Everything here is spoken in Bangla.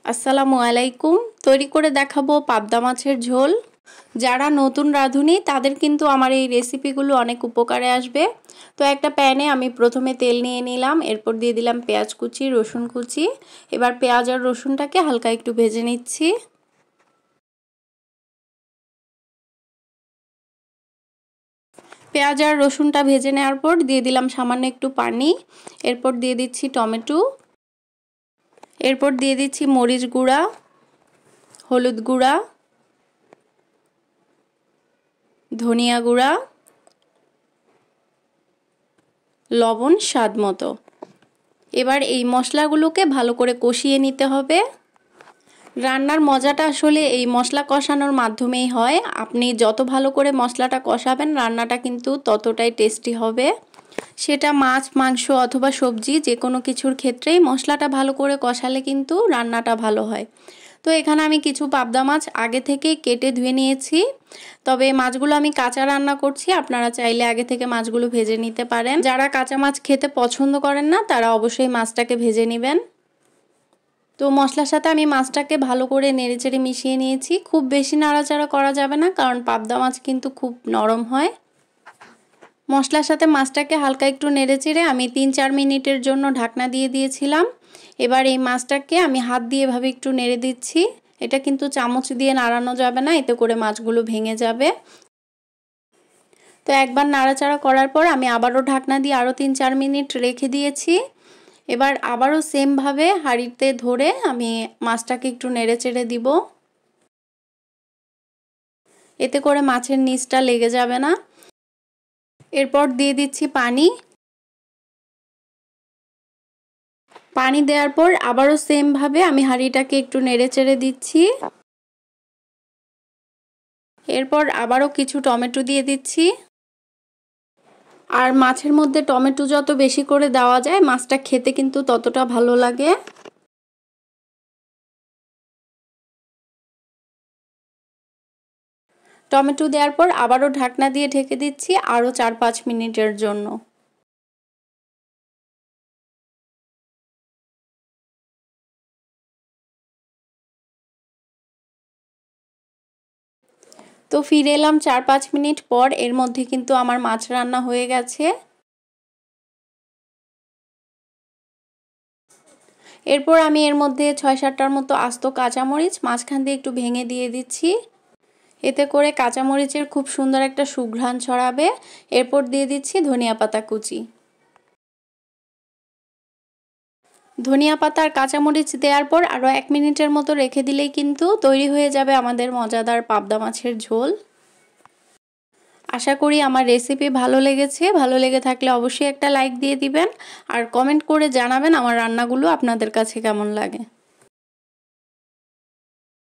আসসালামু আলাইকুম। তৈরি করে দেখাবো পাবদা মাছের ঝোল। যারা নতুন রাঁধুনি তাদের কিন্তু আমার এই রেসিপিগুলো অনেক উপকারে আসবে। তো একটা প্যানে আমি প্রথমে তেল নিয়ে নিলাম, এরপর দিয়ে দিলাম পেঁয়াজ কুচি, রসুন কুচি। এবার পেঁয়াজ আর রসুনটাকে হালকা একটু ভেজে নিচ্ছি। পেঁয়াজ আর রসুনটা ভেজে নেওয়ার পর দিয়ে দিলাম সামান্য একটু পানি। এরপর দিয়ে দিচ্ছি টমেটো। এরপর দিয়ে দিচ্ছি মরিচ গুঁড়া, হলুদ গুঁড়া, ধনিয়া গুঁড়া, লবণ স্বাদ মতো। এবার এই মশলাগুলোকে ভালো করে কষিয়ে নিতে হবে। রান্নার মজাটা আসলে এই মশলা কষানোর মাধ্যমেই হয়। আপনি যত ভালো করে মশলাটা কষাবেন রান্নাটা কিন্তু ততটাই টেস্টি হবে। সেটা মাছ, মাংস অথবা সবজি যে কোনো কিছুর ক্ষেত্রেই মশলাটা ভালো করে কষালে কিন্তু রান্নাটা ভালো হয়। তো এখানে আমি কিছু পাবদা মাছ আগে থেকেই কেটে ধুয়ে নিয়েছি। তবে মাছগুলো আমি কাঁচা রান্না করছি, আপনারা চাইলে আগে থেকে মাছগুলো ভেজে নিতে পারেন। যারা কাঁচা মাছ খেতে পছন্দ করেন না তারা অবশ্যই মাছটাকে ভেজে নেবেন। তো মশলার সাথে আমি মাছটাকে ভালো করে নেড়েচেড়ে মিশিয়ে নিয়েছি। খুব বেশি নাড়াচাড়া করা যাবে না, কারণ পাবদা মাছ কিন্তু খুব নরম হয়। মশলার সাথে মাছটাকে হালকা একটু নেড়েচেড়ে আমি 3-4 মিনিটের জন্য ঢাকনা দিয়ে দিয়েছিলাম। এবার এই মাছটাকে আমি হাত দিয়ে এভাবে একটু নেড়ে দিচ্ছি। এটা কিন্তু চামচ দিয়ে নাড়ানো যাবে না, এতে করে মাছগুলো ভেঙে যাবে। তো একবার নাড়াচাড়া করার পর আমি আবারও ঢাকনা দিয়ে আরও 3-4 মিনিট রেখে দিয়েছি। এবার আবারও সেমভাবে হাঁড়িতে ধরে আমি মাছটাকে একটু নেড়েচেড়ে দিব। এতে করে মাছের নিচটা লেগে যাবে না। এরপর দিয়ে দিচ্ছি পানি। পানি দেওয়ার পর আবারও সেমভাবে আমি হাঁড়িটাকে একটু নেড়েচেড়ে দিচ্ছি। এরপর আবারও কিছু টমেটো দিয়ে দিচ্ছি। আর মাছের মধ্যে টমেটো যত বেশি করে দেওয়া যায় মাছটা খেতে কিন্তু ততটা ভালো লাগে। টমেটো দেওয়ার পর আবারও ঢাকনা দিয়ে ঢেকে দিচ্ছি আরও 4-5 মিনিটের জন্য। তো ফিরে এলাম 4-5 মিনিট পর। এর মধ্যে কিন্তু আমার মাছ রান্না হয়ে গেছে। এরপর আমি এর মধ্যে 6-7টার মতো আস্ত কাঁচামরিচ মাঝখান দিয়ে একটু ভেঙে দিয়ে দিচ্ছি। এতে করে কাঁচামরিচের খুব সুন্দর একটা সুঘ্রাণ ছড়াবে। এরপর দিয়ে দিচ্ছি ধনিয়া পাতা কুচি। ধনিয়া পাতা আর কাঁচামরিচ দেওয়ার পর আরও 1 মিনিটের মতো রেখে দিলেই কিন্তু তৈরি হয়ে যাবে আমাদের মজাদার পাবদা মাছের ঝোল। আশা করি আমার রেসিপি ভালো লেগেছে। ভালো লেগে থাকলে অবশ্যই একটা লাইক দিয়ে দিবেন আর কমেন্ট করে জানাবেন আমার রান্নাগুলো আপনাদের কাছে কেমন লাগে।